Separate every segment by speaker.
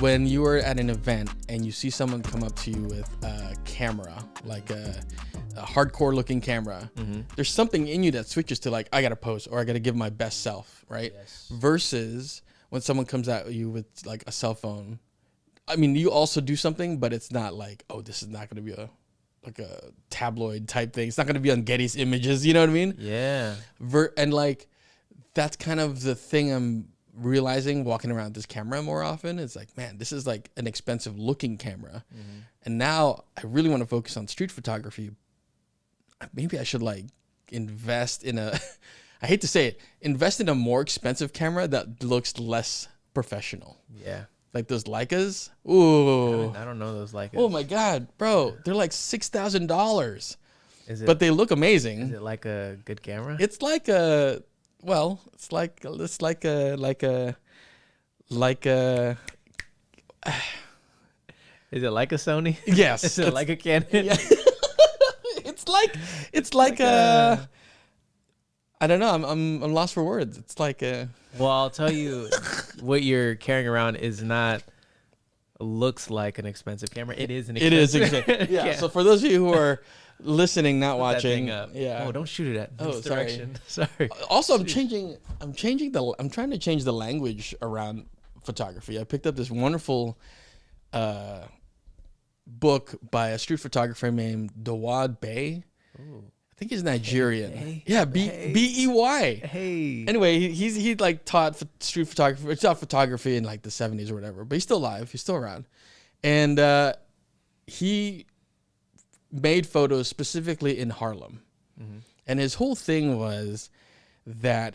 Speaker 1: when you are at an event and you see someone come up to you with a camera, like a hardcore looking camera, there's something in you that switches to like, I gotta pose or I gotta give my best self, right?
Speaker 2: Yes.
Speaker 1: Versus when someone comes at you with like a cell phone. I mean, you also do something, but it's not like, oh, this is not gonna be a tabloid type thing. It's not gonna be on Getty's Images, you know what I mean?
Speaker 2: Yeah.
Speaker 1: And like, that's kind of the thing I'm realizing walking around this camera more often. It's like, man, this is like an expensive looking camera. And now I really want to focus on street photography. Maybe I should like invest in a, I hate to say it, invest in a more expensive camera that looks less professional.
Speaker 2: Yeah.
Speaker 1: Like those Leicas. Ooh.
Speaker 2: I don't know those Leicas.
Speaker 1: Oh my God, bro. They're like $6,000.
Speaker 2: Is it,
Speaker 1: but they look amazing.
Speaker 2: Is it like a good camera?
Speaker 1: It's like a, well, it's like a
Speaker 2: Is it like a Sony?
Speaker 1: yes.
Speaker 2: Is it like a Canon?
Speaker 1: Yeah. it's like a, I don't know. I'm lost for words. It's like a.
Speaker 2: Well, I'll tell you, what you're carrying around is not looks like an expensive camber. It is an expensive.
Speaker 1: It is expensive. Yeah. So for those of you who are listening, not watching,
Speaker 2: yeah. Oh, don't shoot it at this
Speaker 1: sorry.
Speaker 2: direction. Sorry.
Speaker 1: Also, I'm trying to change the language around photography. I picked up this wonderful book by a street photographer named Davied Bey.
Speaker 2: Ooh.
Speaker 1: I think he's Nigerian.
Speaker 2: Hey.
Speaker 1: Yeah, B-E-Y.
Speaker 2: Hey.
Speaker 1: Anyway, he like taught street photography, taught photography in like the 70s or whatever, but he's still alive. He's still around. And he made photos specifically in Harlem. Mm-hmm. And his whole thing was that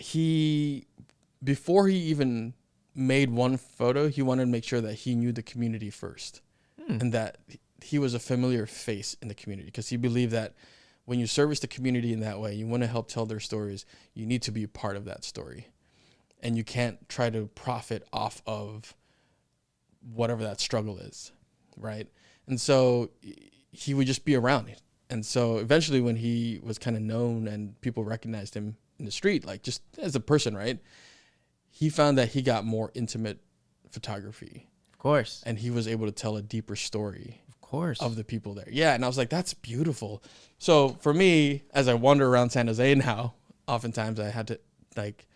Speaker 1: before he even made one photo, he wanted to make sure that he knew the community first and that he was a familiar face in the community, because he believed that when you service the community in that way, you want to help tell their stories, you need to be a part of that story. And you can't try to profit off of whatever that struggle is, right? And so he would just be around it. And so eventually when he was kind of known and people recognized him in the street, like just as a person, right? He found that he got more intimate photography.
Speaker 2: Of course.
Speaker 1: And he was able to tell a deeper story.
Speaker 2: Course
Speaker 1: of the people there. Yeah. And I was like, that's beautiful. So for me, as I wander around San Jose now, oftentimes I had to like,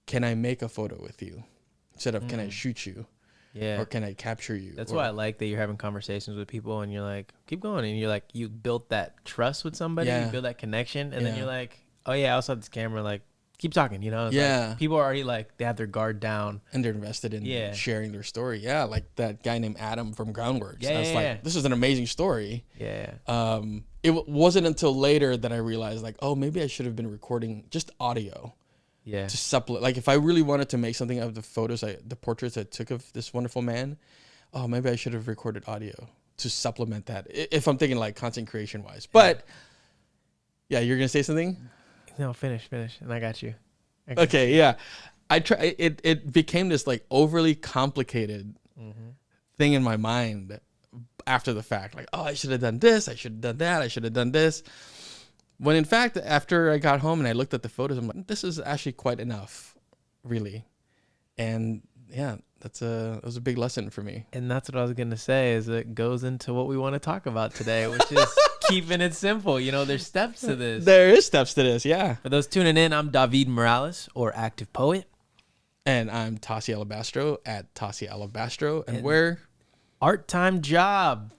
Speaker 1: can I make a photo with you instead of can I shoot you?
Speaker 2: Yeah.
Speaker 1: Or can I capture you?
Speaker 2: That's why I like that you're having conversations with people and you're like, keep going. And you're like, you built that trust with somebody, you build that connection. And then you're like, oh yeah, I also have this camera. Like, keep talking, you know? It's like, people are already like, they have their guard down.
Speaker 1: And they're invested in sharing their story. Yeah. Like that guy named Adam from Groundworks. Yeah, I was like, this is an amazing story.
Speaker 2: Yeah.
Speaker 1: It wasn't until later that I realized like, oh, maybe I should have been recording just audio. Yeah. To supplement. Like if I really wanted to make something of the photos, the portraits I took of this wonderful man, oh, maybe I should have recorded audio to supplement that. If I'm thinking like content creation wise. But yeah, you're going to say something?
Speaker 2: No, finish, and I got you.
Speaker 1: Okay, yeah. It became this like overly complicated thing in my mind after the fact. Like, oh, I should have done this, I should have done that, I should have done this. When in fact, after I got home and I looked at the photos, I'm like, this is actually quite enough, really. And yeah, that was a big lesson for me.
Speaker 2: And that's what I was gonna say, is it goes into what we want to talk about today, which is keeping it simple. You know, there's steps to this.
Speaker 1: There is steps to this, yeah.
Speaker 2: For those tuning in, I'm Davied Morales, or Active Poet.
Speaker 1: And I'm Tasi Alabastro at Tasi Alabastro. And we're
Speaker 2: Art Time Job.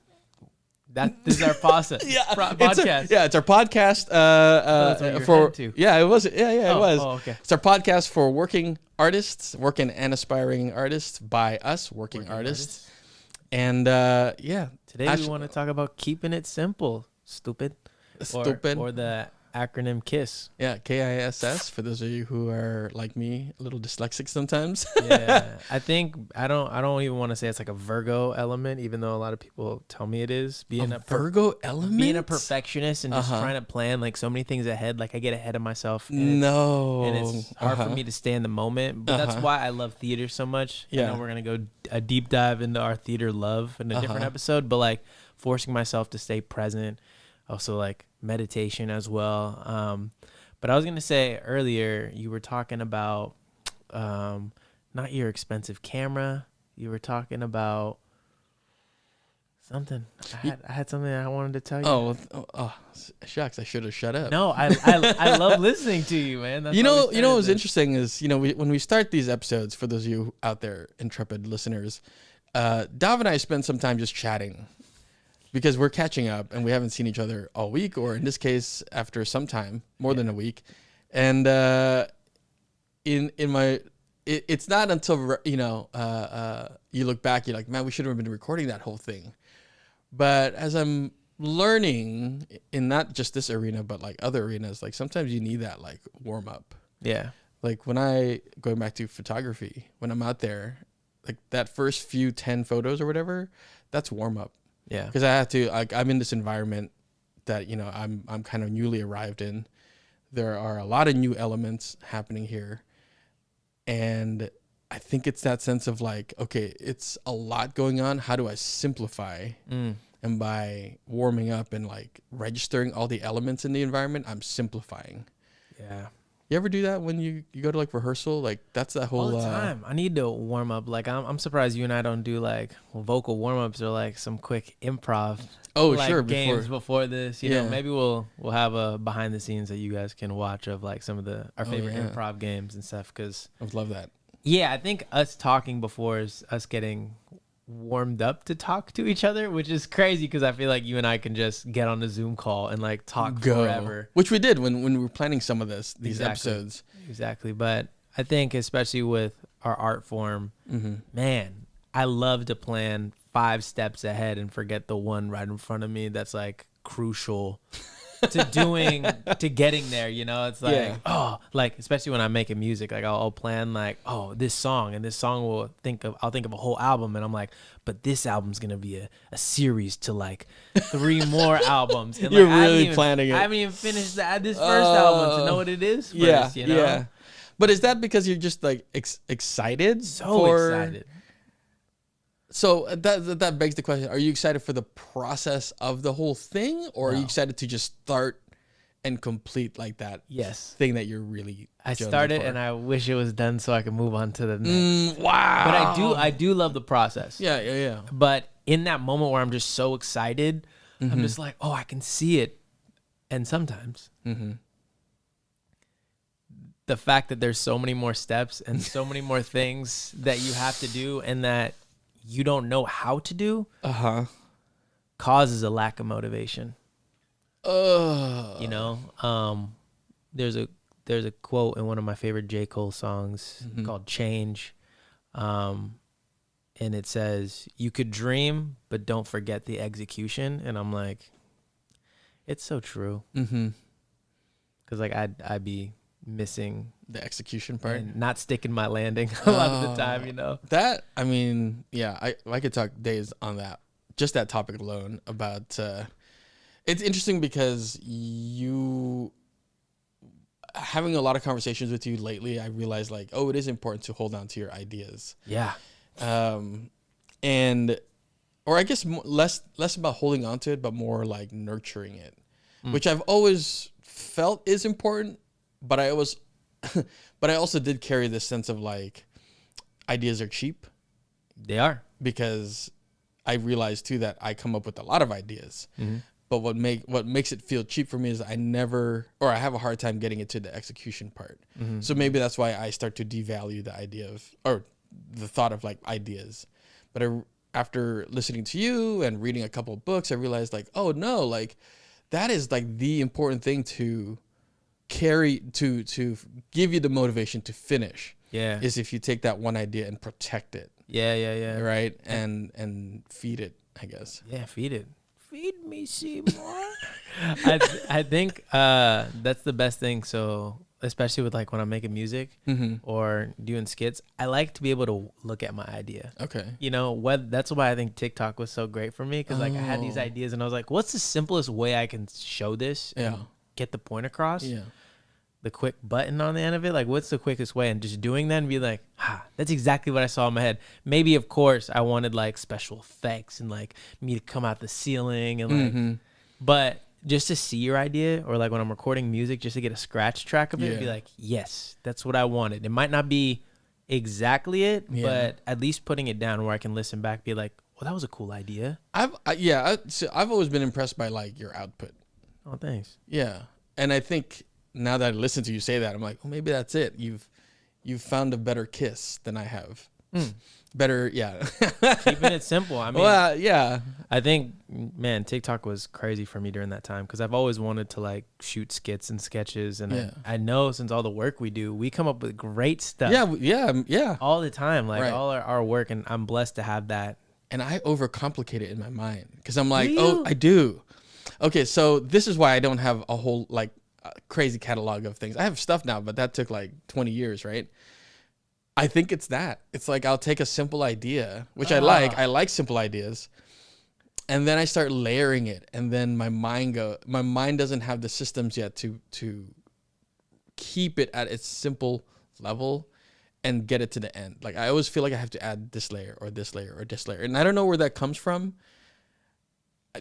Speaker 2: This is our podcast.
Speaker 1: It's our podcast. It was. It was. Oh, okay. It's our podcast for working artists, working and aspiring artists by us, working artists. And
Speaker 2: today we want to talk about keeping it simple. Stupid. Or the acronym KISS.
Speaker 1: Yeah, KISS, for those of you who are like me, a little dyslexic sometimes.
Speaker 2: Yeah. I think I don't even want to say it's like a Virgo element, even though a lot of people tell me it is. Being a
Speaker 1: Virgo element?
Speaker 2: Being a perfectionist and just trying to plan like so many things ahead. Like I get ahead of myself.
Speaker 1: And
Speaker 2: it's hard for me to stay in the moment. But that's why I love theater so much. Yeah. I know we're going to go a deep dive into our theater love in a different episode, but like forcing myself to stay present. Also like meditation as well. But I was going to say earlier, you were talking about not your expensive camera, You were talking about something. I had something I wanted to tell you.
Speaker 1: Oh, shucks! I should have shut up.
Speaker 2: No, I love listening to you, man. That's
Speaker 1: you know what's interesting is when we start these episodes, for those of you out there, intrepid listeners, Dav and I spend some time just chatting because we're catching up and we haven't seen each other all week, or in this case, after some time, more than a week, and it's not until you look back, you're like, man, we should have been recording that whole thing. But as I'm learning in not just this arena, but like other arenas, like sometimes you need that like warm up.
Speaker 2: Yeah.
Speaker 1: Like going back to photography, when I'm out there, like that first few 10 photos or whatever, that's warm up.
Speaker 2: Yeah.
Speaker 1: Because I have to, like, I'm in this environment that, I'm kind of newly arrived in. There are a lot of new elements happening here. And I think it's that sense of like, okay, it's a lot going on. How do I simplify? And by warming up and like registering all the elements in the environment, I'm simplifying.
Speaker 2: Yeah.
Speaker 1: You ever do that when you go to like rehearsal? Like that's that whole
Speaker 2: all the time. I need to warm up. Like I'm surprised you and I don't do like vocal warm ups or like some quick improv.
Speaker 1: Oh,
Speaker 2: like
Speaker 1: sure.
Speaker 2: Games before this, you know, maybe we'll have a behind the scenes that you guys can watch of like some of our favorite improv games and stuff. Cause
Speaker 1: I would love that.
Speaker 2: Yeah, I think us talking before is us getting warmed up to talk to each other, which is crazy because I feel like you and I can just get on a Zoom call and like talk forever.
Speaker 1: Which we did when we were planning some of these episodes.
Speaker 2: Exactly. But I think especially with our art form, man, I love to plan 5 steps ahead and forget the one right in front of me that's like crucial to getting there, you know. It's like like especially when I'm making music, like I'll plan like, oh, this song will I'll think of a whole album, and I'm like, but this album's gonna be a series to like 3 more albums. And
Speaker 1: you're
Speaker 2: like,
Speaker 1: really planning it.
Speaker 2: I haven't even finished this first album to know what it is first, you know?
Speaker 1: Yeah. But is that because you're just like excited?
Speaker 2: Excited.
Speaker 1: So that begs the question: are you excited for the process of the whole thing, or are you excited to just start and complete like that?
Speaker 2: Yes.
Speaker 1: Thing that you're really.
Speaker 2: I started and I wish it was done so I could move on to the next.
Speaker 1: Wow.
Speaker 2: But I do love the process.
Speaker 1: Yeah.
Speaker 2: But in that moment where I'm just so excited, I'm just like, oh, I can see it. And sometimes the fact that there's so many more steps and so many more things that you have to do and that you don't know how to do causes a lack of motivation. You know, there's a quote in one of my favorite J. Cole songs called Change. And it says, you could dream, but don't forget the execution. And I'm like, it's so true. Cause like I'd be missing
Speaker 1: the execution part
Speaker 2: and not sticking my landing a lot of the time, you know.
Speaker 1: That, I mean, yeah, I could talk days on that, just that topic alone about. It's interesting because having a lot of conversations with you lately, I realized like, oh, it is important to hold on to your ideas.
Speaker 2: Yeah.
Speaker 1: Or I guess less about holding on to it, but more like nurturing it, which I've always felt is important. But I also did carry this sense of like, ideas are cheap.
Speaker 2: They are.
Speaker 1: Because I realized too that I come up with a lot of ideas. But what makes it feel cheap for me is I have a hard time getting it to the execution part. So maybe that's why I start to devalue the idea or the thought of like ideas. But after listening to you and reading a couple of books, I realized like, oh no, like that is like the important thing to carry to give you the motivation to finish.
Speaker 2: Yeah.
Speaker 1: Is if you take that one idea and protect it.
Speaker 2: Yeah.
Speaker 1: Right? And feed it, I guess.
Speaker 2: Yeah, feed it. Feed me, Seymour. I think that's the best thing. So especially with like when I'm making music or doing skits, I like to be able to look at my idea.
Speaker 1: Okay.
Speaker 2: You know, that's why I think TikTok was so great for me because like I had these ideas and I was like, what's the simplest way I can show this and get the point across?
Speaker 1: Yeah.
Speaker 2: The quick button on the end of it, like what's the quickest way? And just doing that and be like, that's exactly what I saw in my head. Maybe of course I wanted like special effects and like me to come out the ceiling and like, but just to see your idea or like when I'm recording music, just to get a scratch track of it and be like, yes, that's what I wanted. It might not be exactly it, but at least putting it down where I can listen back, be like, well, that was a cool idea.
Speaker 1: I've always been impressed by like your output.
Speaker 2: Oh, thanks.
Speaker 1: Yeah. And I think now that I listen to you say that, I'm like, well, maybe that's it. You've found a better kiss than I have. Better, yeah.
Speaker 2: Keeping it simple. I mean,
Speaker 1: well, yeah.
Speaker 2: I think, man, TikTok was crazy for me during that time because I've always wanted to like shoot skits and sketches, and I know since all the work we do, we come up with great stuff.
Speaker 1: Yeah.
Speaker 2: All the time, like all our work, and I'm blessed to have that.
Speaker 1: And I overcomplicate it in my mind because I'm like, I do. Okay, so this is why I don't have a whole like crazy catalog of things. I have stuff now, but that took like 20 years, right? I think it's that. It's like I'll take a simple idea, which I like. I like simple ideas. And then I start layering it, and then my mind doesn't have the systems yet to keep it at its simple level and get it to the end. Like I always feel like I have to add this layer or this layer or this layer. And I don't know where that comes from.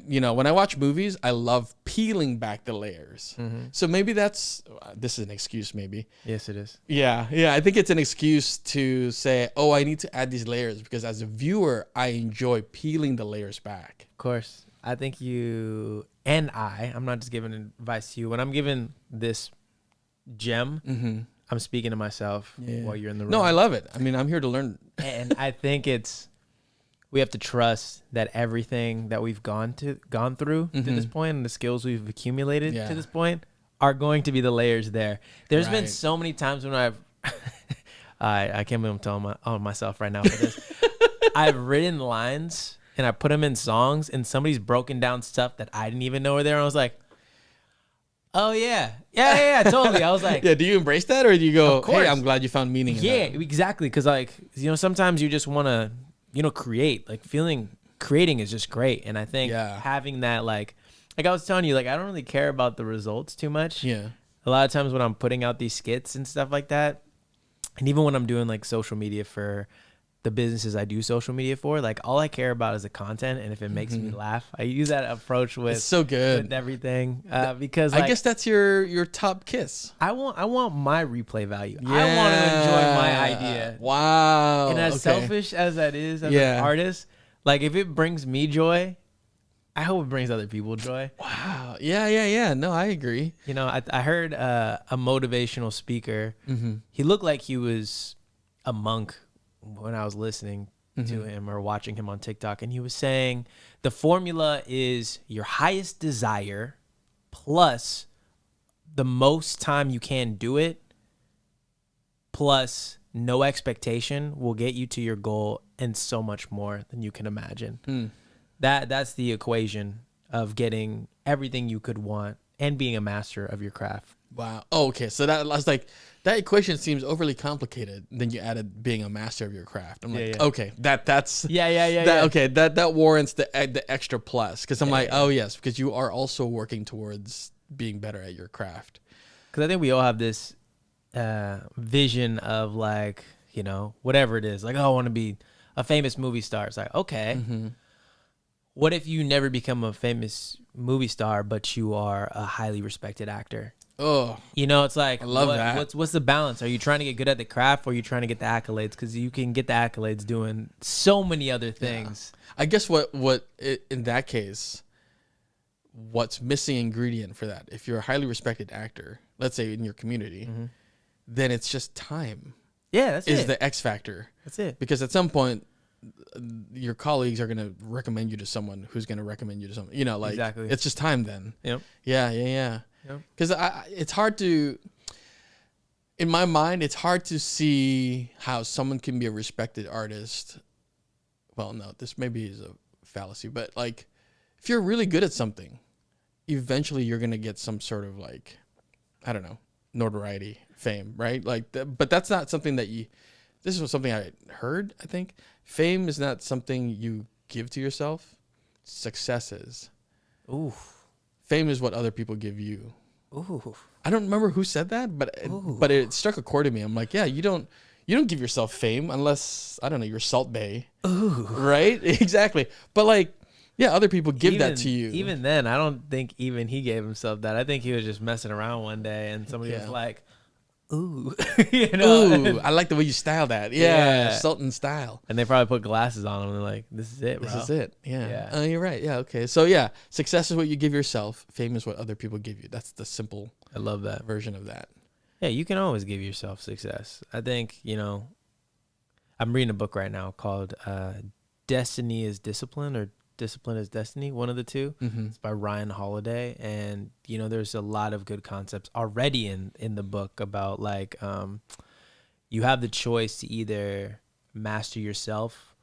Speaker 1: You know, when I watch movies, I love peeling back the layers. So maybe this is an excuse, maybe.
Speaker 2: Yes, it is.
Speaker 1: Yeah. I think it's an excuse to say, oh, I need to add these layers because as a viewer, I enjoy peeling the layers back.
Speaker 2: Of course. I think you and I'm not just giving advice to you. When I'm giving this gem, I'm speaking to myself while you're in the room.
Speaker 1: No, I love it. I mean, I'm here to learn.
Speaker 2: And I think we have to trust that everything that we've gone through to this point and the skills we've accumulated to this point are going to be the layers there. There's been so many times when I can't believe I'm telling on myself right now for this. I've written lines and I put them in songs and somebody's broken down stuff that I didn't even know were there. And I was like, oh yeah, totally. I was like,
Speaker 1: do you embrace that or do you go, hey, I'm glad you found meaning in that?
Speaker 2: Exactly. Cause like, sometimes you just want to, create, like creating is just great. And I think having that, like I was telling you, like, I don't really care about the results too much. Yeah. A lot of times when I'm putting out these skits and stuff like that, and even when I'm doing like social media for the businesses I do social media for, like all I care about is the content. And if it makes me laugh, I use that approach with,
Speaker 1: it's so good.
Speaker 2: With everything. Because
Speaker 1: I guess that's your top kiss.
Speaker 2: I want my replay value. Yeah. I want to enjoy my idea.
Speaker 1: Wow.
Speaker 2: And as selfish as that is as an artist, like if it brings me joy, I hope it brings other people joy.
Speaker 1: Wow. Yeah. No, I agree.
Speaker 2: I heard a motivational speaker. He looked like he was a monk when I was listening to him or watching him on TikTok, and he was saying the formula is your highest desire plus the most time you can do it plus no expectation will get you to your goal and so much more than you can imagine. That's the equation of getting everything you could want and being a master of your craft.
Speaker 1: Wow. Oh, okay. So that was like, that equation seems overly complicated. Then you added being a master of your craft. I'm like, okay, that's okay. That warrants the extra plus because I'm like, oh yes, because you are also working towards being better at your craft.
Speaker 2: Because I think we all have this vision of like, whatever it is, like, oh, I want to be a famous movie star. It's like, okay, what if you never become a famous movie star, but you are a highly respected actor?
Speaker 1: Oh,
Speaker 2: it's like,
Speaker 1: I love that.
Speaker 2: What's the balance? Are you trying to get good at the craft or are you trying to get the accolades? Because you can get the accolades doing so many other things.
Speaker 1: Yeah. I guess what in that case, what's missing ingredient for that? If you're a highly respected actor, let's say in your community, then it's just time.
Speaker 2: Yeah, that's
Speaker 1: is the X factor.
Speaker 2: That's it.
Speaker 1: Because at some point, your colleagues are going to recommend you to someone who's going to recommend you to someone. Exactly. It's just time then. Yep. Yeah. Because it's hard to, in my mind, it's hard to see how someone can be a respected artist. Well, no, this maybe is a fallacy, but like, if you're really good at something, eventually you're going to get some sort of like, I don't know, notoriety, fame, right? Like, but that's not something that this was something I heard, I think. Fame is not something you give to yourself. Success is. Ooh. Fame is what other people give you. Ooh. I don't remember who said that, but it struck a chord to me. I'm like, yeah, you don't give yourself fame unless, I don't know, you're Salt Bae. Ooh. Right? Exactly. But like, yeah, other people give that to you.
Speaker 2: Even then, I don't think even he gave himself that. I think he was just messing around one day and somebody was like, ooh,
Speaker 1: Ooh, I like the way you style that. Yeah, Sultan style.
Speaker 2: And they probably put glasses on them and they're like, this is it, bro.
Speaker 1: This is it. Yeah. You're right. Yeah. Okay. So success is what you give yourself. Fame is what other people give you. That's the simple.
Speaker 2: I love that
Speaker 1: version of that.
Speaker 2: Yeah, you can always give yourself success. I think, I'm reading a book right now called Destiny is Discipline, or Discipline is Destiny, one of the two.
Speaker 1: Mm-hmm.
Speaker 2: It's by Ryan Holiday. And, there's a lot of good concepts already in the book about like you have the choice to either master yourself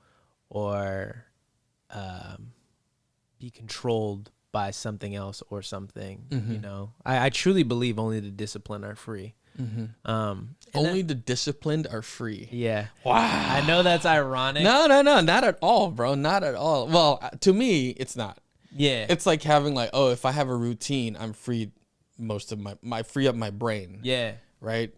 Speaker 2: or be controlled by something else or something.
Speaker 1: Mm-hmm.
Speaker 2: I truly believe only the disciplined are free.
Speaker 1: Mm-hmm. Only the disciplined are free.
Speaker 2: Yeah.
Speaker 1: Wow.
Speaker 2: I know that's ironic.
Speaker 1: No, not at all, bro. Not at all. Well, to me, it's not.
Speaker 2: Yeah.
Speaker 1: It's like having like, oh, if I have a routine, I'm free most of my free up my brain.
Speaker 2: Yeah.
Speaker 1: Right?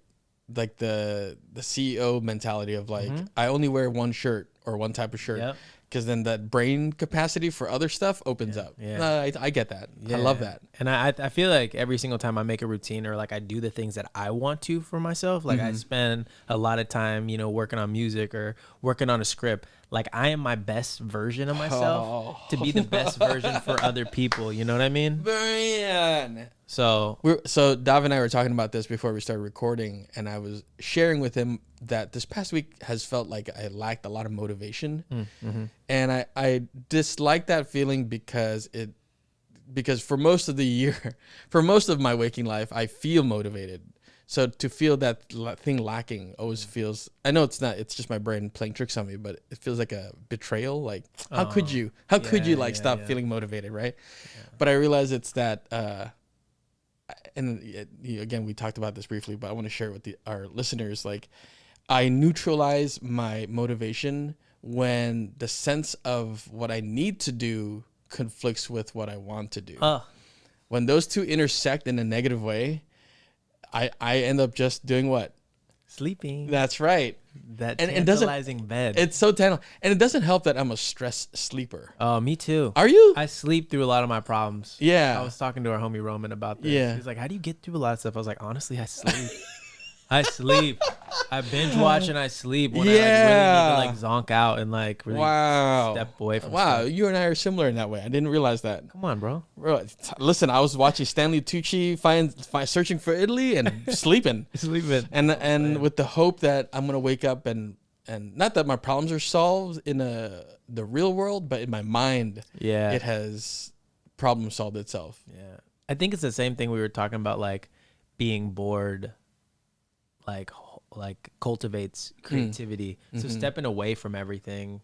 Speaker 1: Like the CEO mentality of like, I only wear one shirt or one type of shirt.
Speaker 2: Yep.
Speaker 1: Because then that brain capacity for other stuff opens up. Yeah. I get that. Yeah. I love that.
Speaker 2: And I feel like every single time I make a routine or like I do the things that I want to for myself, like I spend a lot of time, working on music or working on a script. Like I am my best version of myself to be the best version for other people. You know what I mean?
Speaker 1: Man.
Speaker 2: So
Speaker 1: Dav and I were talking about this before we started recording, and I was sharing with him that this past week has felt like I lacked a lot of motivation. And I dislike that feeling because for most of the year, for most of my waking life, I feel motivated. So to feel that thing lacking always feels, I know it's not, it's just my brain playing tricks on me, but it feels like a betrayal. Like, how could you stop feeling motivated, right? Yeah. But I realize it's that, and again, we talked about this briefly, but I want to share it with our listeners. Like, I neutralize my motivation when the sense of what I need to do conflicts with what I want to do. When those two intersect in a negative way, I end up just doing what?
Speaker 2: Sleeping.
Speaker 1: That's right.
Speaker 2: That tantalizing bed.
Speaker 1: It's so tantalizing. And it doesn't help that I'm a stress sleeper.
Speaker 2: Oh, me too.
Speaker 1: Are you?
Speaker 2: I sleep through a lot of my problems.
Speaker 1: Yeah.
Speaker 2: I was talking to our homie Roman about this.
Speaker 1: Yeah.
Speaker 2: He's like, how do you get through a lot of stuff? I was like, honestly, I sleep. I sleep. I binge watch and I sleep when I really need to like zonk out and like really step away from stuff.
Speaker 1: You and I are similar in that way. I didn't realize that.
Speaker 2: Come on, bro.
Speaker 1: Listen, I was watching Stanley Tucci searching for Italy and sleeping. And with the hope that I'm gonna wake up and not that my problems are solved in the real world, but in my mind, it has problem solved itself.
Speaker 2: Yeah. I think it's the same thing we were talking about, like being bored. Like cultivates creativity. So stepping away from everything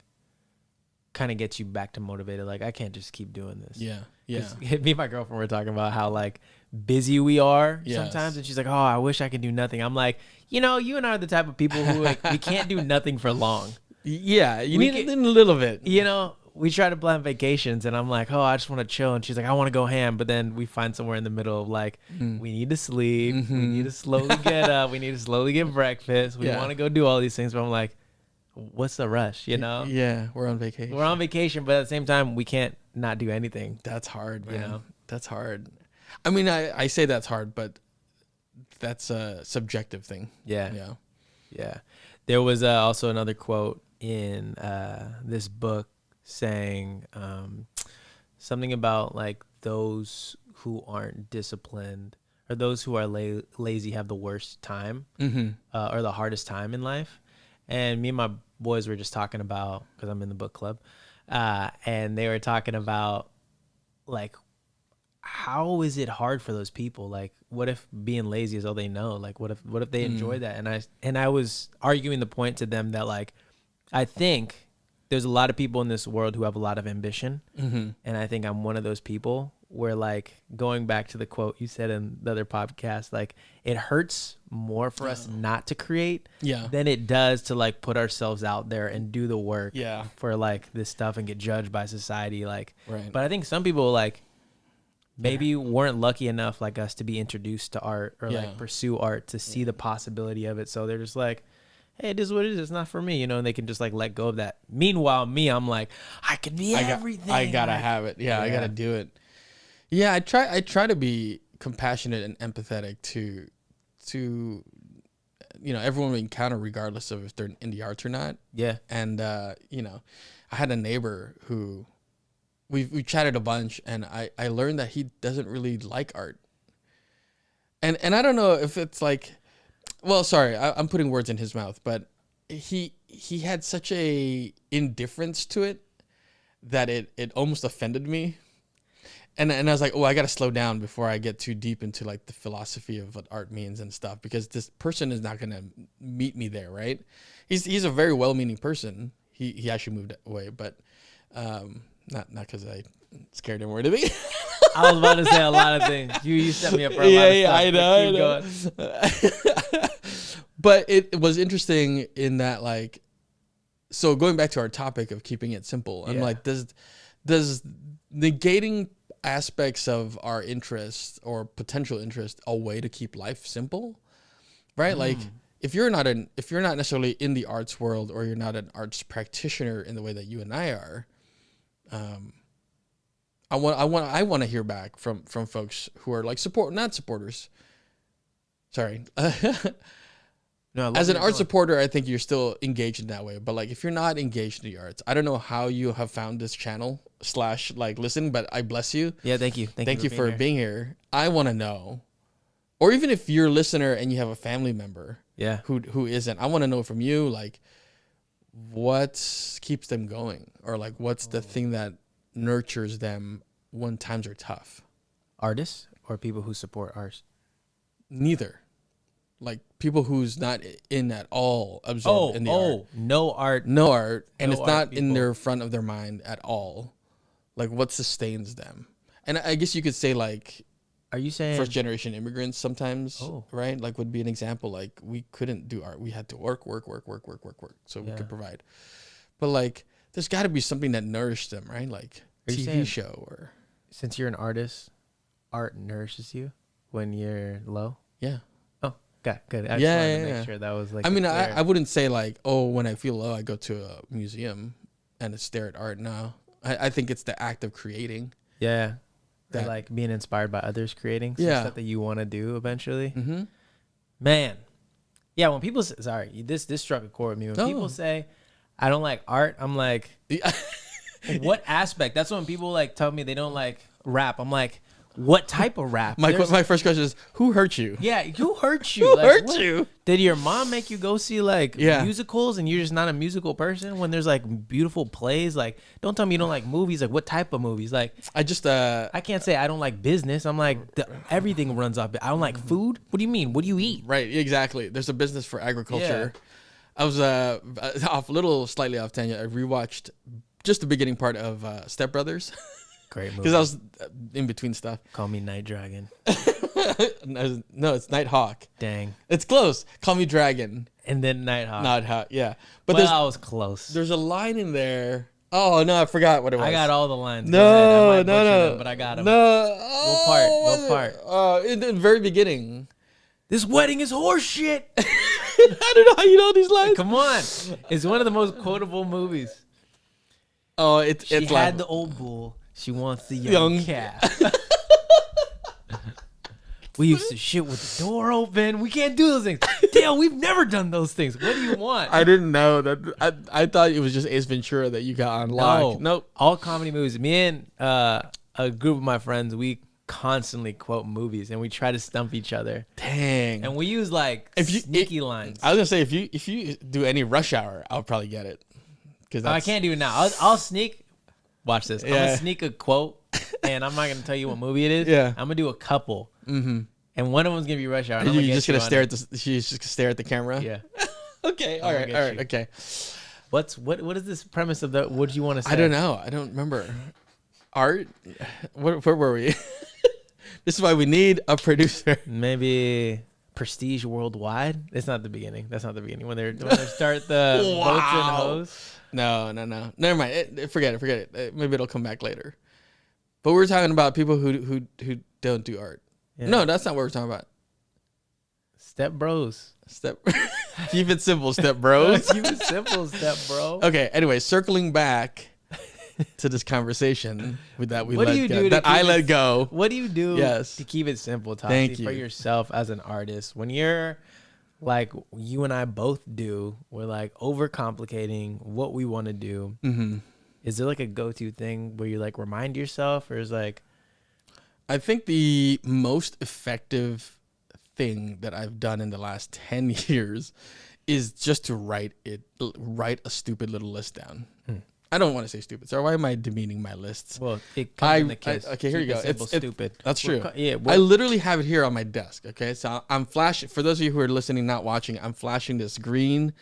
Speaker 2: kind of gets you back to motivated. Like I can't just keep doing this.
Speaker 1: Yeah.
Speaker 2: Me and my girlfriend were talking about how like busy we are sometimes, and she's like, "Oh, I wish I could do nothing." I'm like, you and I are the type of people who like we can't do nothing for long.
Speaker 1: Yeah, you need a little bit.
Speaker 2: We try to plan vacations, and I'm like, oh, I just want to chill. And she's like, I want to go ham. But then we find somewhere in the middle of like, we need to sleep. We need to slowly get up. We need to slowly get breakfast. We want to go do all these things. But I'm like, what's the rush,
Speaker 1: Yeah, we're on vacation.
Speaker 2: We're on vacation, but at the same time, we can't not do anything.
Speaker 1: That's hard, man. That's hard. I mean, I say that's hard, but that's a subjective thing.
Speaker 2: Yeah. There was also another quote in this book saying something about like those who aren't disciplined or those who are lazy have the worst time or the hardest time in life. And me and my boys were just talking about, because I'm in the book club, and they were talking about like, how is it hard for those people? Like, what if being lazy is all they know? Like, what if they enjoy that? And I was arguing the point to them that like, I think there's a lot of people in this world who have a lot of ambition. And I think I'm one of those people where like, going back to the quote you said in the other podcast, like it hurts more for us not to create than it does to like put ourselves out there and do the work for like this stuff and get judged by society. Like, but I think some people like maybe weren't lucky enough like us to be introduced to art or like pursue art to see the possibility of it. So they're just like, hey, it is what it is. It's not for me, and they can just like let go of that. Meanwhile, I'm like, I can be everything.
Speaker 1: I gotta have it. I gotta do it. Yeah, I try to be compassionate and empathetic to everyone we encounter, regardless of if they're in the arts or not.
Speaker 2: Yeah.
Speaker 1: And, I had a neighbor who we chatted a bunch, and I learned that he doesn't really like art. And I don't know if it's like, well, sorry, I'm putting words in his mouth, but he had such a indifference to it that it almost offended me. And I was like, oh, I got to slow down before I get too deep into like the philosophy of what art means and stuff, because this person is not going to meet me there, right? He's a very well-meaning person. He actually moved away, but not because I scared him or anything.
Speaker 2: I was about to say a lot of things. You set me up for a lot of stuff.
Speaker 1: I know. But it was interesting in that, like, so going back to our topic of keeping it simple, I'm like, does negating aspects of our interest or potential interest a way to keep life simple, right? Like, if you're not necessarily in the arts world, or you're not an arts practitioner in the way that you and I are, I want to hear back from folks who are like not supporters. Sorry. No, as an art supporter, I think you're still engaged in that way. But like, if you're not engaged in the arts, I don't know how you have found this channel / like listen, but I bless you.
Speaker 2: Yeah, thank you.
Speaker 1: Thank you for being here. I want to know, or even if you're a listener and you have a family member, who isn't, I want to know from you, like, what keeps them going, or like, what's the thing that nurtures them when times are tough?
Speaker 2: Artists or people who support arts?
Speaker 1: Neither. Like, people who's not in at all absorbed in the art.
Speaker 2: No art,
Speaker 1: and it's not in their front of their mind at all. Like, what sustains them? And I guess you could say, like,
Speaker 2: are you saying
Speaker 1: first generation immigrants sometimes, right? Like, would be an example. Like, we couldn't do art; we had to work, so we could provide. But like, there's got to be something that nourished them, right? Like a TV show, or
Speaker 2: since you're an artist, art nourishes you when you're low.
Speaker 1: Yeah.
Speaker 2: Good. I just wanted to make sure that was like.
Speaker 1: I mean, I wouldn't say like, oh, when I feel low, I go to a museum and stare at art. No, I think it's the act of creating.
Speaker 2: Yeah. Or like being inspired by others creating stuff that you want to do eventually. Mm-hmm. Man. Yeah. When people say, sorry, this struck a chord with me. When people say, I don't like art, I'm like, what aspect? That's when people like tell me they don't like rap. I'm like, what type of rap?
Speaker 1: My first question is, who hurt you?
Speaker 2: Yeah, who hurt you?
Speaker 1: Who hurt you?
Speaker 2: Did your mom make you go see like musicals and you're just not a musical person when there's like beautiful plays? Like, don't tell me you don't like movies. Like, what type of movies? Like, I can't say I don't like business. I'm like, everything runs off. I don't like food. What do you mean? What do you eat?
Speaker 1: Right, exactly. There's a business for agriculture. Yeah. I was slightly off tangent. I rewatched just the beginning part of Step Brothers.
Speaker 2: Great movie.
Speaker 1: Because I was in between stuff.
Speaker 2: Call me Night Dragon.
Speaker 1: No, it's Night Hawk.
Speaker 2: Dang.
Speaker 1: It's close. Call me Dragon.
Speaker 2: And then Night Hawk.
Speaker 1: Night Hawk, yeah. But
Speaker 2: I was close.
Speaker 1: There's a line in there. Oh, no, I forgot what it was.
Speaker 2: I got all the lines.
Speaker 1: No.
Speaker 2: Them, but I got them.
Speaker 1: No.
Speaker 2: What part?
Speaker 1: In the very beginning.
Speaker 2: This wedding is horse shit.
Speaker 1: I don't know how you know these lines.
Speaker 2: Come on. It's one of the most quotable movies.
Speaker 1: Oh, it's
Speaker 2: She had the old bull. She wants the young calf. We used to shit with the door open. We can't do those things. Dale, we've never done those things. What do you want?
Speaker 1: I didn't know that. I thought it was just Ace Ventura that you got on lock. Nope.
Speaker 2: All comedy movies. Me and a group of my friends, we constantly quote movies and we try to stump each other.
Speaker 1: Dang.
Speaker 2: And we use like sneaky lines.
Speaker 1: I was gonna say if you do any Rush Hour, I'll probably get it. Because
Speaker 2: I can't do it now. I'll sneak. Watch this. I'm gonna sneak a quote, and I'm not gonna tell you what movie it is.
Speaker 1: Yeah.
Speaker 2: I'm gonna do a couple, and one of them's gonna be Rush Hour.
Speaker 1: You're just gonna stare at the. She's just gonna stare at the camera.
Speaker 2: Yeah.
Speaker 1: Okay. All right. Okay.
Speaker 2: What is this premise of the? What do you want to say?
Speaker 1: I don't know. I don't remember. Art. Where were we? This is why we need a producer.
Speaker 2: Maybe Prestige Worldwide. It's not the beginning. That's not the beginning. When they start the boats and hoes.
Speaker 1: No. Never mind. Forget it. Maybe it'll come back later. But we're talking about people who don't do art. Yeah. No, that's not what we're talking about.
Speaker 2: Step bros.
Speaker 1: Keep it simple, step bros.
Speaker 2: Keep it simple, step bro.
Speaker 1: Okay. Anyway, circling back to this conversation that I let go.
Speaker 2: What do you do to keep it simple, Tasi, for yourself as an artist? When you're like you and I both do, we're like overcomplicating what we want to do.
Speaker 1: Mm-hmm.
Speaker 2: Is there like a go-to thing where you like remind yourself, or is like?
Speaker 1: I think the most effective thing that I've done in the last 10 years is just to write a stupid little list down. I don't want to say stupid. So why am I demeaning my lists?
Speaker 2: Well, it comes in the kiss.
Speaker 1: Okay, here you go.
Speaker 2: It's stupid.
Speaker 1: That's true. I literally have it here on my desk. Okay, so I'm flashing. For those of you who are listening, not watching, I'm flashing this green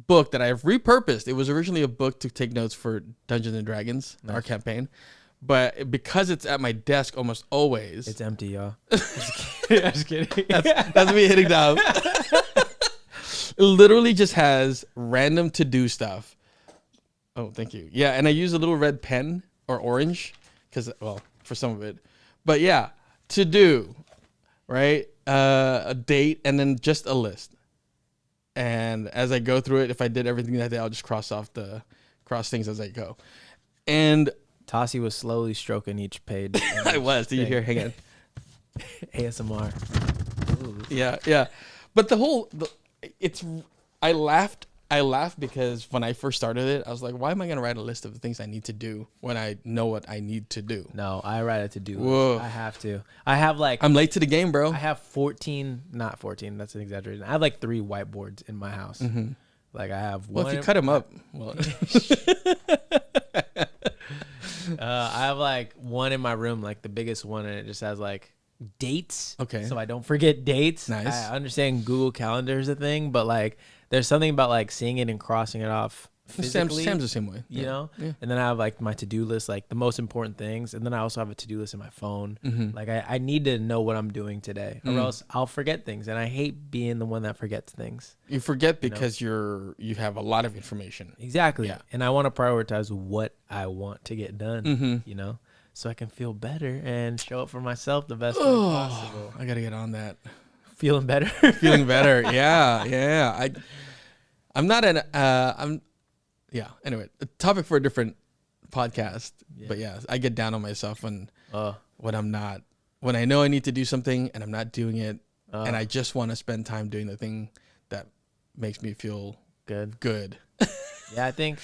Speaker 1: book that I've repurposed. It was originally a book to take notes for Dungeons and Dragons, our campaign. But because it's at my desk almost always,
Speaker 2: it's empty, y'all. Just kidding.
Speaker 1: That's me hitting down. It literally just has random to-do stuff. Oh, thank you. Yeah, and I use a little red pen or orange because, well, for some of it. But yeah, to do, right? A date and then just a list. And as I go through it, if I did everything that day, I'll just cross things as I go. And
Speaker 2: Tasi was slowly stroking each page.
Speaker 1: I was. Did you hear? Hang on.
Speaker 2: ASMR. Ooh.
Speaker 1: Yeah. But I laughed because when I first started it, I was like, why am I going to write a list of the things I need to do when I know what I need to do?
Speaker 2: No, I write a to-do
Speaker 1: list.
Speaker 2: I have to. I have like...
Speaker 1: I'm late to the game, bro.
Speaker 2: I have 14, not 14, that's an exaggeration. I have like 3 whiteboards in my house. Mm-hmm. Like I have one...
Speaker 1: Well, if you cut them up... Well.
Speaker 2: I have like one in my room, like the biggest one, and it just has like dates.
Speaker 1: Okay.
Speaker 2: So I don't forget dates.
Speaker 1: Nice.
Speaker 2: I understand Google Calendar is a thing, but like there's something about like seeing it and crossing it off physically.
Speaker 1: Sam's the same way.
Speaker 2: You know? Yeah. And then I have like my to-do list, like the most important things. And then I also have a to-do list in my phone. Mm-hmm. Like I need to know what I'm doing today or else I'll forget things. And I hate being the one that forgets things.
Speaker 1: You forget because you have a lot of information.
Speaker 2: Exactly.
Speaker 1: Yeah.
Speaker 2: And I want to prioritize what I want to get done, you know, so I can feel better and show up for myself the best way possible.
Speaker 1: I got to get on that.
Speaker 2: Feeling better?
Speaker 1: Feeling better. Yeah. Anyway, a topic for a different podcast. Yeah. But yeah, I get down on myself when I know I need to do something and I'm not doing it. And I just want to spend time doing the thing that makes me feel good.
Speaker 2: Yeah, I think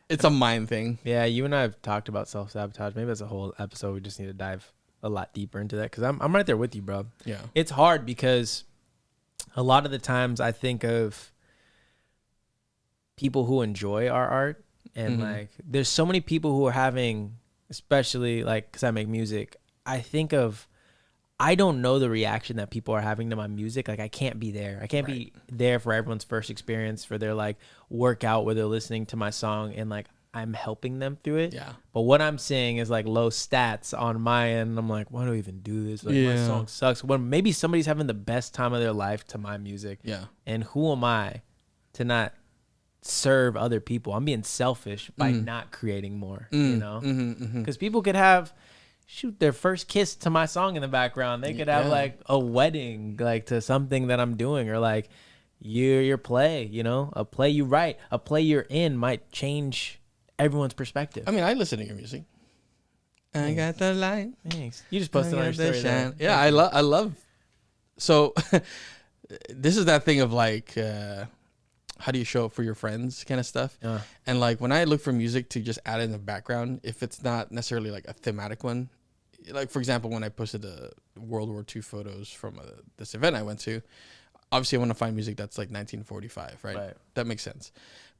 Speaker 1: it's a mind thing.
Speaker 2: Yeah, you and I have talked about self-sabotage. Maybe that's a whole episode. We just need to dive a lot deeper into that because I'm right there with you, bro.
Speaker 1: Yeah.
Speaker 2: It's hard because a lot of the times I think of people who enjoy our art and like there's so many people who are having, especially like because I make music, I don't know the reaction that people are having to my music. Like I can't be there. I can't be there for everyone's first experience for their like workout where they're listening to my song and like I'm helping them through it.
Speaker 1: Yeah.
Speaker 2: But what I'm seeing is like low stats on my end. I'm like, why do I even do this? Like my song sucks. When maybe somebody's having the best time of their life to my music.
Speaker 1: Yeah.
Speaker 2: And who am I to not serve other people? I'm being selfish by not creating more, you know? Because people could have their first kiss to my song in the background. They could have like a wedding, like to something that I'm doing, or like your play, you know, a play you write, a play you're in might change everyone's perspective.
Speaker 1: I mean, I listen to your music. I got the light.
Speaker 2: Thanks. You just posted on your story.
Speaker 1: Yeah, I love. So this is that thing of like, how do you show up for your friends kind of stuff? And like when I look for music to just add in the background, if it's not necessarily like a thematic one, like for example, when I posted the World War II photos from this event I went to, obviously I want to find music that's like 1945, right? That makes sense.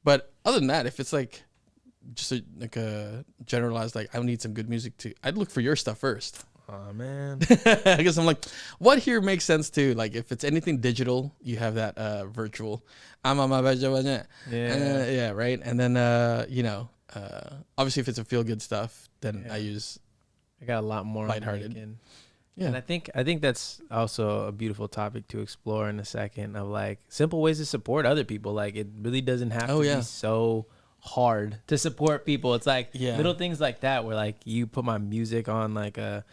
Speaker 1: But other than that, if it's like just a generalized, like I need some good music too, I'd look for your stuff first.
Speaker 2: Oh man.
Speaker 1: I guess I'm like, what here makes sense too? Like if it's anything digital, you have that virtual. Yeah, right. And then you know, obviously if it's a feel good stuff, then I
Speaker 2: got a lot more
Speaker 1: lighthearted. Yeah.
Speaker 2: And I think that's also a beautiful topic to explore in a second of like simple ways to support other people. Like it really doesn't have to be so hard to support people. It's like little things like that where like you put my music on like a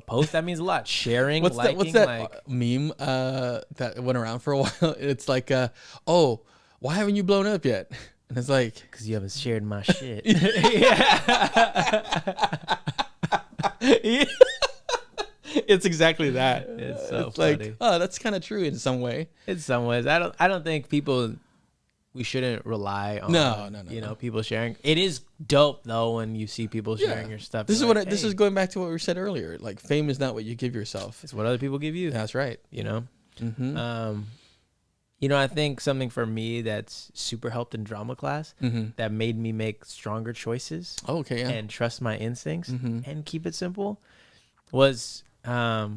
Speaker 2: post, that means a lot. Sharing,
Speaker 1: what's
Speaker 2: liking,
Speaker 1: that
Speaker 2: like
Speaker 1: meme that went around for a while? It's like oh, why haven't you blown up yet? And it's like
Speaker 2: because you haven't shared my shit.
Speaker 1: it's exactly that.
Speaker 2: It's so
Speaker 1: it's
Speaker 2: funny.
Speaker 1: like, oh, that's kind of true in some way.
Speaker 2: In some ways, I don't think we shouldn't rely on
Speaker 1: No.
Speaker 2: people sharing. It is dope though when you see people sharing your stuff.
Speaker 1: This is like, this is going back to what we said earlier. Like, fame is not what you give yourself.
Speaker 2: It's what other people give you.
Speaker 1: That's right.
Speaker 2: Mm-hmm. I think something for me that's super helped in drama class that made me make stronger choices.
Speaker 1: Oh, okay, yeah.
Speaker 2: And trust my instincts and keep it simple was I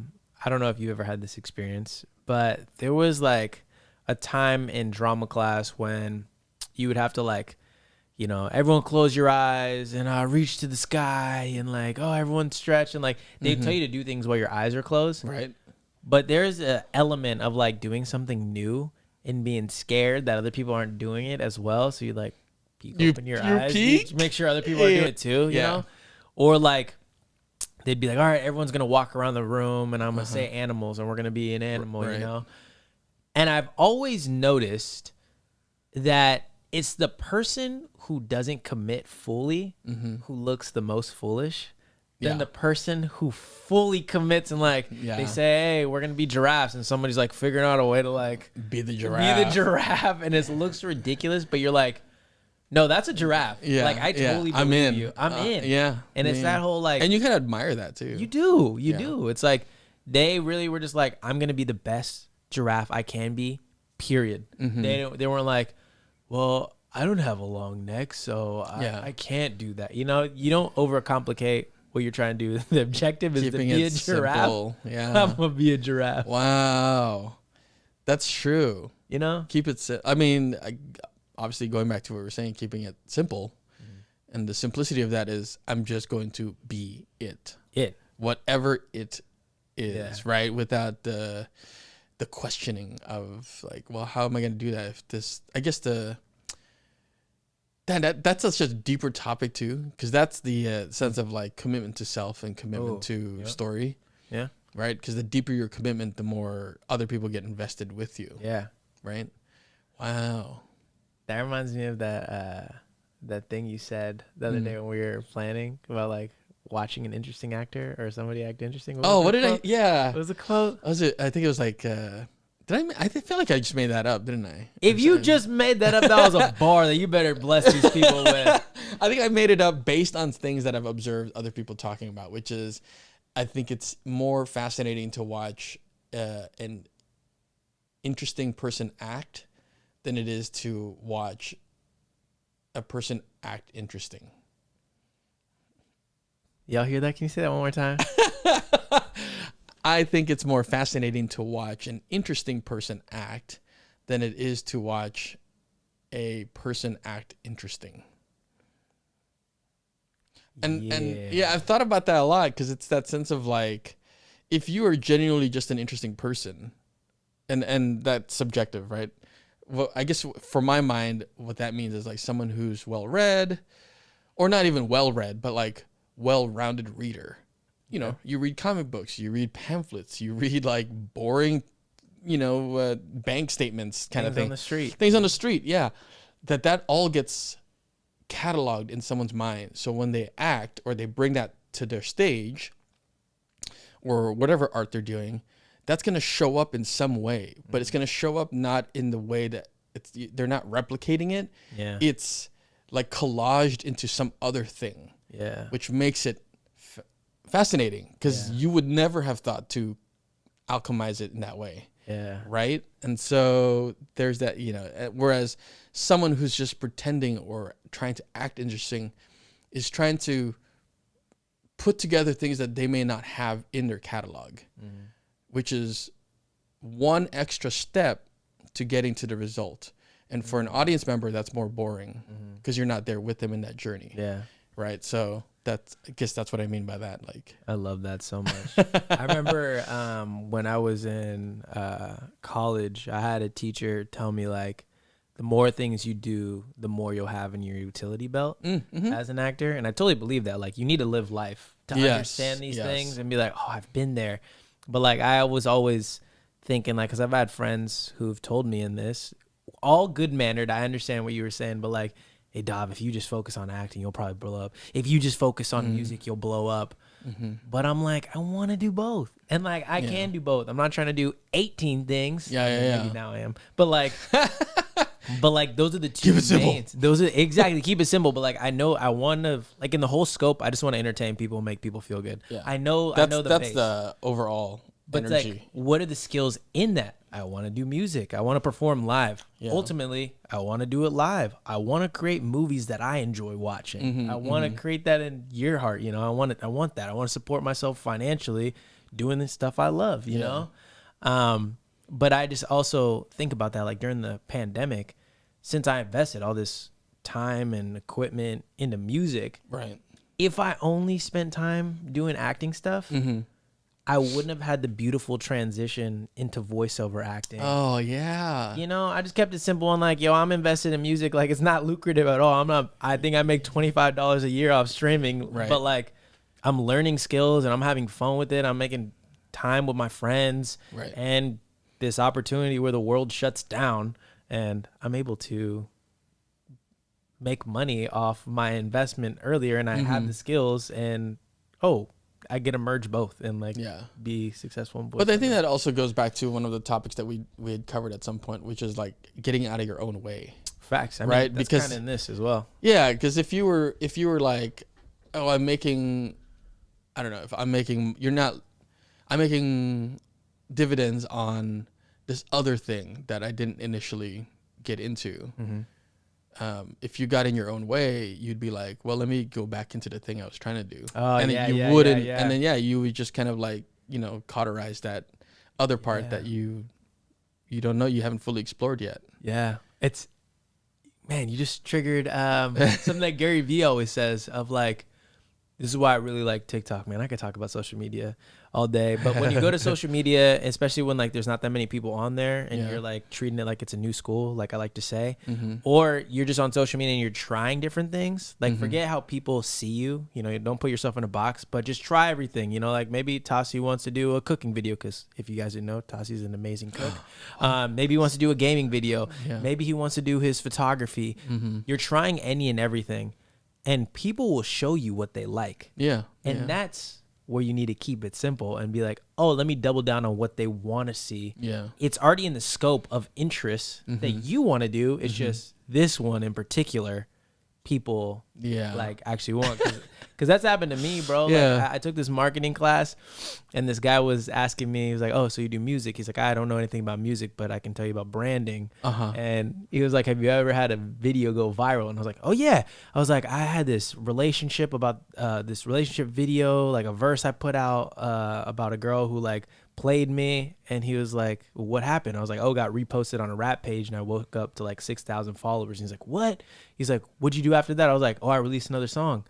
Speaker 2: don't know if you ever had this experience, but there was like a time in drama class when you would have to like, everyone close your eyes and reach to the sky and like, oh, everyone stretch, and like they tell you to do things while your eyes are closed.
Speaker 1: Right.
Speaker 2: But there's an element of like doing something new and being scared that other people aren't doing it as well. So you like open your eyes, make sure other people are doing it too, you know? Or like they'd be like, all right, everyone's going to walk around the room and I'm going to say animals and we're going to be an animal, you know? And I've always noticed that it's the person who doesn't commit fully who looks the most foolish than the person who fully commits and like they say, hey, we're going to be giraffes, and somebody's like figuring out a way to like
Speaker 1: be the giraffe
Speaker 2: and it looks ridiculous, but you're like, no, that's a giraffe. Like I totally believe you. I'm in.
Speaker 1: Yeah.
Speaker 2: And it's that whole like,
Speaker 1: and you can admire that too.
Speaker 2: You do. It's like they really were just like, I'm going to be the best giraffe I can be, period. They weren't like, well, I don't have a long neck, so I can't do that. You don't overcomplicate what you're trying to do. The objective is keeping to be a giraffe. Simple. Yeah. I'm going to be a giraffe.
Speaker 1: Wow. That's true. Keep it I mean, obviously going back to what we were saying, keeping it simple. And the simplicity of that is I'm just going to be it. Whatever it is, right? Without the questioning of like, well, how am I going to do that if this, I guess that's such a deeper topic too, because that's the sense of like commitment to self and commitment to story. Yeah. Right? Because the deeper your commitment, the more other people get invested with you. Yeah. Right? Wow.
Speaker 2: That reminds me of that thing you said the other day when we were planning about like watching an interesting actor or somebody act interesting.
Speaker 1: What did I? Yeah.
Speaker 2: What was the quote?
Speaker 1: I think it was like, I feel like I just made that up, didn't I?
Speaker 2: If you just made that up, that was a bar that you better bless these people with.
Speaker 1: I think I made it up based on things that I've observed other people talking about, which is, I think it's more fascinating to watch an interesting person act than it is to watch a person act interesting.
Speaker 2: Y'all hear that? Can you say that one more time?
Speaker 1: I think it's more fascinating to watch an interesting person act than it is to watch a person act interesting. And I've thought about that a lot, because it's that sense of like, if you are genuinely just an interesting person, and that's subjective, right? Well, I guess for my mind, what that means is like someone who's well-read, or not even well-read, but like well-rounded reader. You read comic books, you read pamphlets, you read like boring, bank statements kind of thing. Things on the street, yeah. That all gets cataloged in someone's mind. So when they act or they bring that to their stage or whatever art they're doing, that's going to show up in some way, but it's going to show up not in the way that they're not replicating it. Yeah. It's like collaged into some other thing. Yeah. Which makes it fascinating, because you would never have thought to alchemize it in that way. Yeah. Right. And so there's that, whereas someone who's just pretending or trying to act interesting is trying to put together things that they may not have in their catalog, which is one extra step to getting to the result. And for an audience member, that's more boring, because you're not there with them in that journey. Yeah. Right. So I guess that's what I mean by that. Like,
Speaker 2: I love that so much. I remember when I was in college, I had a teacher tell me like, the more things you do, the more you'll have in your utility belt as an actor. And I totally believe that. Like, you need to live life to understand these things and be like, oh, I've been there. But like, I was always thinking like, because I've had friends who've told me in this, all good mannered, I understand what you were saying, but like, hey, Dav, if you just focus on acting, you'll probably blow up. If you just focus on music, you'll blow up. But I'm like, I want to do both. And like, I can do both. I'm not trying to do 18 things. Maybe now I am. But like, those are the two mains. Those are exactly, keep it simple. But like, I know I want to, like in the whole scope, I just want to entertain people, make people feel good. Yeah. I know the
Speaker 1: that's
Speaker 2: base.
Speaker 1: the overall
Speaker 2: But
Speaker 1: energy.
Speaker 2: it's like, what are the skills in that? I want to do music. I want to perform live. Yeah. Ultimately, I want to do it live. I want to create movies that I enjoy watching. I want to create that in your heart. You know, I want that. I want to support myself financially doing the stuff I love, you know? But I just also think about that, like during the pandemic, since I invested all this time and equipment into music,
Speaker 1: right?
Speaker 2: If I only spent time doing acting stuff, I wouldn't have had the beautiful transition into voiceover acting.
Speaker 1: Oh, yeah.
Speaker 2: You know, I just kept it simple and like, yo, I'm invested in music. Like, it's not lucrative at all. I think I make $25 a year off streaming. Right. But like, I'm learning skills and I'm having fun with it. I'm making time with my friends. Right. And this opportunity where the world shuts down and I'm able to make money off my investment earlier and I have the skills and, I get to merge both and like be successful in voiceover.
Speaker 1: But I think that also goes back to one of the topics that we had covered at some point, which is like getting out of your own way.
Speaker 2: Facts. I mean, that's kind of in this as well.
Speaker 1: Yeah, because if you were like, oh, I'm making dividends on this other thing that I didn't initially get into. If you got in your own way, you'd be like, well, let me go back into the thing I was trying to do. And then you wouldn't. And then, you would just kind of like, cauterize that other part that you don't know, you haven't fully explored yet.
Speaker 2: Yeah. You just triggered something that Gary Vee always says of like, this is why I really like TikTok, man. I could talk about social media all day. But when you go to social media, especially when like there's not that many people on there and you're like treating it like it's a new school, like I like to say, or you're just on social media and you're trying different things, like forget how people see you, don't put yourself in a box, but just try everything, like maybe Tasi wants to do a cooking video because if you guys didn't know, Tasi's an amazing cook. Maybe he wants to do a gaming video. Yeah. Maybe he wants to do his photography. You're trying any and everything. And people will show you what they like. Yeah. And that's where you need to keep it simple and be like, oh, let me double down on what they want to see. Yeah. It's already in the scope of interest that you want to do. It's just this one in particular, people like actually want. Because that's happened to me, bro. Yeah. Like, I took this marketing class and this guy was asking me, he was like, oh, so you do music? He's like, I don't know anything about music, but I can tell you about branding. And he was like, have you ever had a video go viral? And I was like, oh, yeah. I was like, I had this relationship video, like a verse I put out about a girl who like played me. And he was like, what happened? I was like, got reposted on a rap page and I woke up to like 6,000 followers. And he's like, what? He's like, what'd you do after that? I was like, I released another song.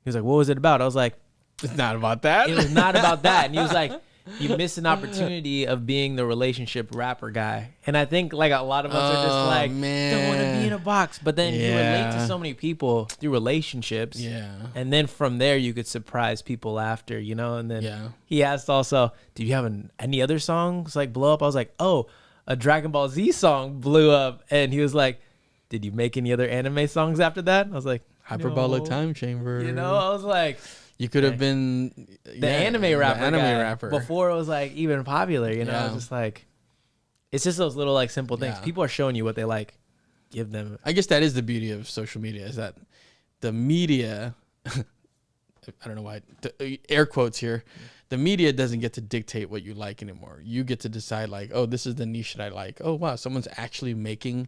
Speaker 2: He was like, what was it about? I was like,
Speaker 1: it's not about that.
Speaker 2: It was not about that. And he was like, you missed an opportunity of being the relationship rapper guy. And I think like a lot of us are just like, don't want to be in a box. But then you relate to so many people through relationships. Yeah. And then from there, you could surprise people after, And then he asked also, do you have any other songs like blow up? I was like, a Dragon Ball Z song blew up. And he was like, did you make any other anime songs after that? I was like,
Speaker 1: Hyperbolic Time Chamber.
Speaker 2: I was like,
Speaker 1: you could have been
Speaker 2: the anime rapper. Before it was like even popular, I was just like, it's just those little like simple things. People are showing you what they like. Give them.
Speaker 1: I guess that is the beauty of social media, is that the media, I don't know why, air quotes here, the media doesn't get to dictate what you like anymore. You get to decide like, oh, this is the niche that I like. Oh, wow, someone's actually making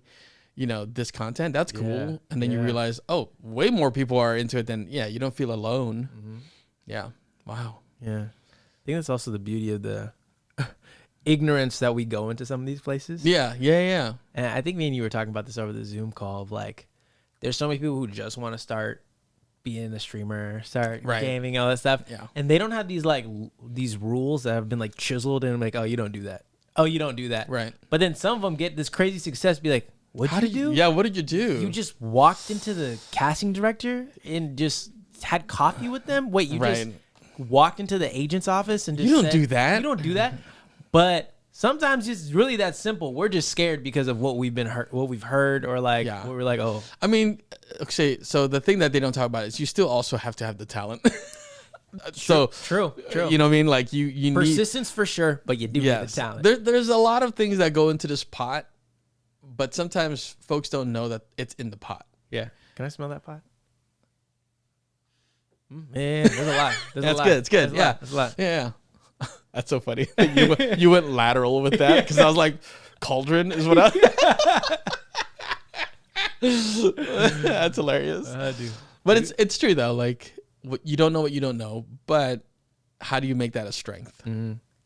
Speaker 1: this content, that's cool. And then you realize, way more people are into it than, you don't feel alone. Yeah. Wow.
Speaker 2: Yeah. I think that's also the beauty of the ignorance that we go into some of these places.
Speaker 1: Yeah.
Speaker 2: And I think me and you were talking about this over the Zoom call of like, there's so many people who just want to start being a streamer, start gaming, all that stuff. Yeah. And they don't have these like, these rules that have been like chiseled and like, you don't do that. Oh, you don't do that. Right. But then some of them get this crazy success, be like, what did you do?
Speaker 1: Yeah, what did you do?
Speaker 2: You just walked into the casting director and just had coffee with them? Wait, you just walked into the agent's office and just
Speaker 1: You don't do that.
Speaker 2: You don't do that. But Sometimes it's really that simple. We're just scared because of what we've heard, or like what we're like, oh.
Speaker 1: I mean, okay, so the thing that they don't talk about is you still also have to have the talent. So
Speaker 2: true.
Speaker 1: You know what I mean? Like you
Speaker 2: persistence
Speaker 1: need,
Speaker 2: for sure, but you do need the talent.
Speaker 1: There's a lot of things that go into this pot, but sometimes folks don't know that it's in the pot.
Speaker 2: Yeah. Can I smell that pot? Man, there's a lot.
Speaker 1: That's good. It's good.
Speaker 2: That's a lot.
Speaker 1: Yeah. That's so funny. You went lateral with that because I was like, cauldron is what I. That's hilarious.
Speaker 2: Dude.
Speaker 1: But it's true though. Like you don't know what you don't know, but how do you make that a strength,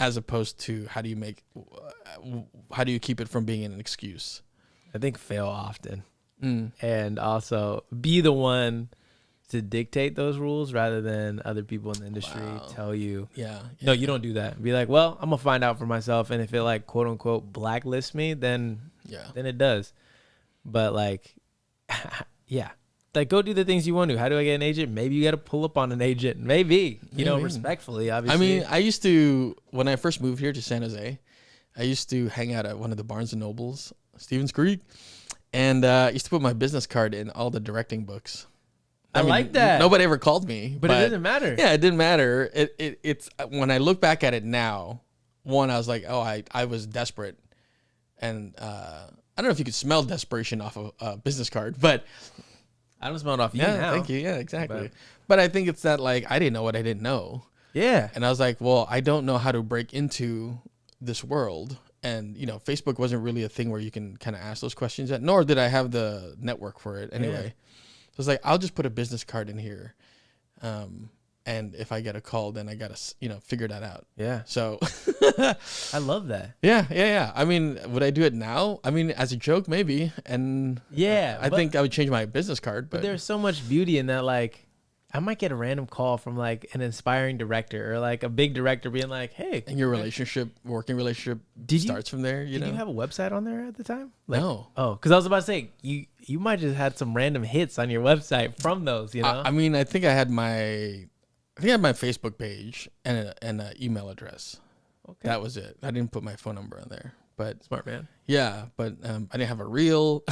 Speaker 1: as opposed to how do you keep it from being an excuse?
Speaker 2: I think fail often, and also be the one to dictate those rules rather than other people in the industry tell you. No, you don't do that. Be like, well, I'm gonna find out for myself, and if it like quote unquote blacklists me, then it does. But like, like go do the things you want to. How do I get an agent? Maybe you got to pull up on an agent. Maybe, you know, respectfully, obviously.
Speaker 1: I mean, I used to, when I first moved here to San Jose, I used to hang out at one of the Barnes and Nobles, Stevens Creek, and I used to put my business card in all the directing books.
Speaker 2: I mean, like that.
Speaker 1: Nobody ever called me,
Speaker 2: but it didn't matter.
Speaker 1: Yeah, it didn't matter. It's when I look back at it now, one, I was like, oh, I was desperate, and I don't know if you could smell desperation off of a business card, but
Speaker 2: I don't smell it off you now.
Speaker 1: Thank you. Yeah, exactly. But I think it's that like I didn't know what I didn't know.
Speaker 2: Yeah,
Speaker 1: and I was like, well, I don't know how to break into this world. And, you know, Facebook wasn't really a thing where you can kind of ask those questions yet, nor did I have the network for it anyway. Yeah. So it's like, I'll just put a business card in here. And if I get a call, then I got to, you know, figure that out.
Speaker 2: Yeah.
Speaker 1: So
Speaker 2: I love that.
Speaker 1: Yeah. I mean, would I do it now? I mean, as a joke, maybe. And I think I would change my business card. But
Speaker 2: there's so much beauty in that, like, I might get a random call from like an inspiring director or like a big director being like, hey.
Speaker 1: And your working relationship starts from there, you know?
Speaker 2: Did you have a website on there at the time? Like,
Speaker 1: no.
Speaker 2: Oh, because I was about to say, you might just had some random hits on your website from those, you know?
Speaker 1: I mean, I think I had my Facebook page and an email address. Okay. That was it. I didn't put my phone number on there. But
Speaker 2: smart man.
Speaker 1: Yeah, but I didn't have a reel.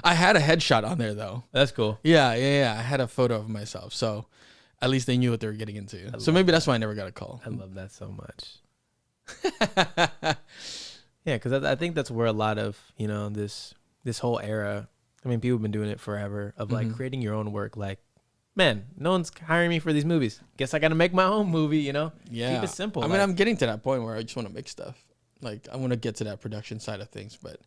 Speaker 1: I had a headshot on there though.
Speaker 2: That's cool.
Speaker 1: Yeah. I had a photo of myself, so at least they knew what they were getting into. So maybe that's why I never got a call.
Speaker 2: I love that so much. Yeah, because I think that's where a lot of, you know, this whole era. I mean, people have been doing it forever of like creating your own work. Like, man, no one's hiring me for these movies. Guess I got to make my own movie. You know?
Speaker 1: Yeah.
Speaker 2: Keep it simple.
Speaker 1: I mean, I'm getting to that point where I just want to make stuff. Like, I want to get to that production side of things, but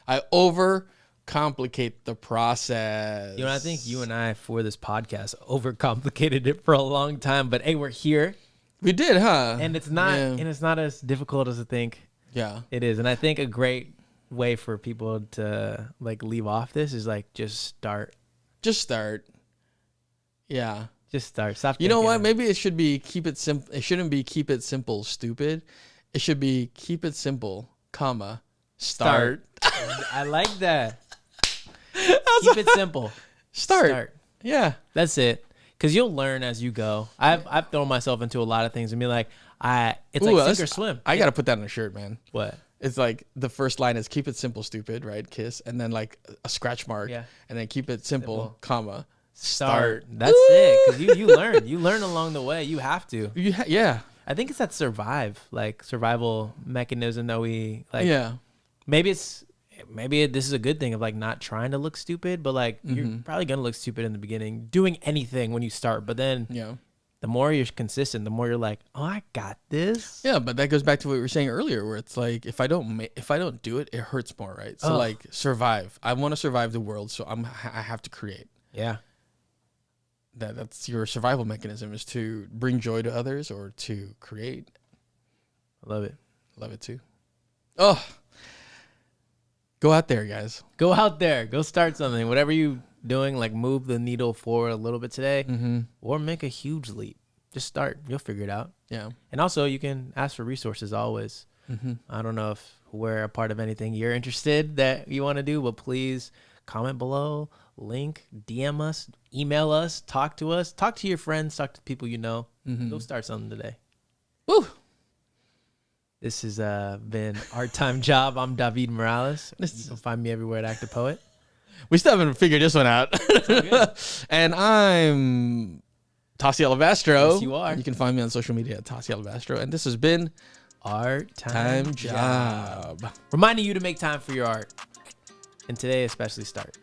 Speaker 1: I overcomplicate the process.
Speaker 2: You know, I think you and I, for this podcast, overcomplicated it for a long time. But hey, we're here.
Speaker 1: We did, huh?
Speaker 2: And it's not, as difficult as I think.
Speaker 1: Yeah,
Speaker 2: it is. And I think a great way for people to like leave off this is like just start.
Speaker 1: Yeah,
Speaker 2: just start. Stop.
Speaker 1: You know what? Maybe it should be keep it simple. It shouldn't be keep it simple, stupid. It should be keep it simple, comma, start.
Speaker 2: I like that. Keep it simple.
Speaker 1: Start. Yeah.
Speaker 2: That's it. Because you'll learn as you go. I've thrown myself into a lot of things and be like, it's like sink or swim.
Speaker 1: I got to put that on a shirt, man.
Speaker 2: What?
Speaker 1: It's like the first line is keep it simple, stupid, right? Kiss. And then like a scratch mark.
Speaker 2: Yeah.
Speaker 1: And then keep it simple, comma, start.
Speaker 2: That's it. Because you learn. You learn along the way. You have to.
Speaker 1: Yeah.
Speaker 2: I think it's that survival mechanism that we like.
Speaker 1: Yeah.
Speaker 2: Maybe this is a good thing of like not trying to look stupid, but like you're probably gonna look stupid in the beginning doing anything when you start. But then the more you're consistent, the more you're like, oh, I got this.
Speaker 1: Yeah, but that goes back to what we were saying earlier, where it's like if I don't do it, it hurts more, right? So like survive. I want to survive the world, so I have to create.
Speaker 2: Yeah.
Speaker 1: That's your survival mechanism, is to bring joy to others or to create.
Speaker 2: I love it.
Speaker 1: Love it too. Oh, go out there, guys.
Speaker 2: Go out there. Go start something. Whatever you doing, like move the needle forward a little bit today or make a huge leap. Just start. You'll figure it out.
Speaker 1: Yeah.
Speaker 2: And also you can ask for resources always. I don't know if we're a part of anything you're interested that you want to do, but please comment below. Link, DM us, email us, talk to your friends, talk to people you know. Go start something today.
Speaker 1: Woo!
Speaker 2: This has been Art Time Job. I'm Davied Morales. You can find me everywhere at Act a Poet.
Speaker 1: We still haven't figured this one out. And I'm Tasi Alabastro.
Speaker 2: Yes, you are.
Speaker 1: You can find me on social media at Tasi Alabastro. And this has been
Speaker 2: Art Time Job.
Speaker 1: Job.
Speaker 2: Reminding you to make time for your art. And today especially start.